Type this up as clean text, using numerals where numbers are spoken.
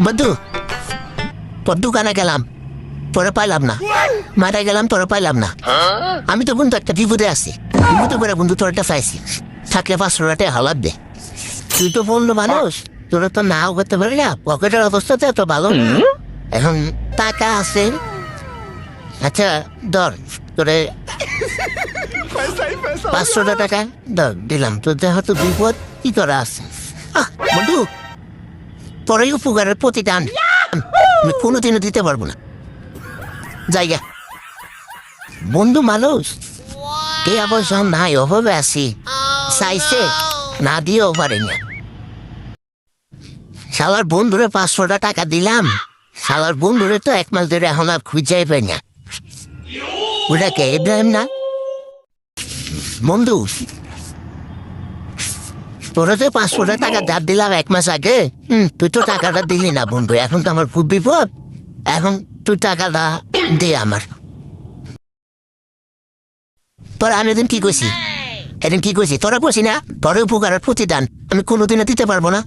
বন্ধু তোর দোকানে গেলাম তোরে পাইলাম না, মারা গেলাম তোরে পাইলাম না। আমি তো বন্ধু একটা বিপদে আছি, বিপদে করে বন্ধু তোরটা পাইছি, থাকলে 500 টাকা হালাত দে। তুই তো বললো মানুষ, তোরা তো নাও করতে পারি না, পকেটের অবস্থাতে এত ভালো এখন টাকা আছে। আচ্ছা ধর তোরে 500 টাকা ধর দিলাম, তোর যেহেতু বিপদ কি করা আছে। বন্ধু তোর এই উপকারের প্রতিদান আমি কোনোদিনও দিতে পারবো না, জায়গা বন্ধু মানুষ কে অবশ্য নাই, অভাবে আছি, চাইছে না দিয়েও পারে না। শালার বন্ধুরে 500 টাকা দিলাম, শালার বন্ধুরে তো 1 মাস ধরে এখন আর খুঁজেই পাই না। ওটা কে ইব্রাহিম না? বন্ধু তোরা তো 500 টাকা ধার দিলাম 1 মাস আগে, তুই তো টাকাটা দিলি না বন্ধু, এখন তো আমার খুব বিপদ, এখন তুই টাকাটা দে আমার। তোরা আমি এদিন কি কইছি, এদিন কি কইছি তোরা কইছি না, তোর উপকারের প্রতিদান আমি কোনোদিনও দিতে পারবো না।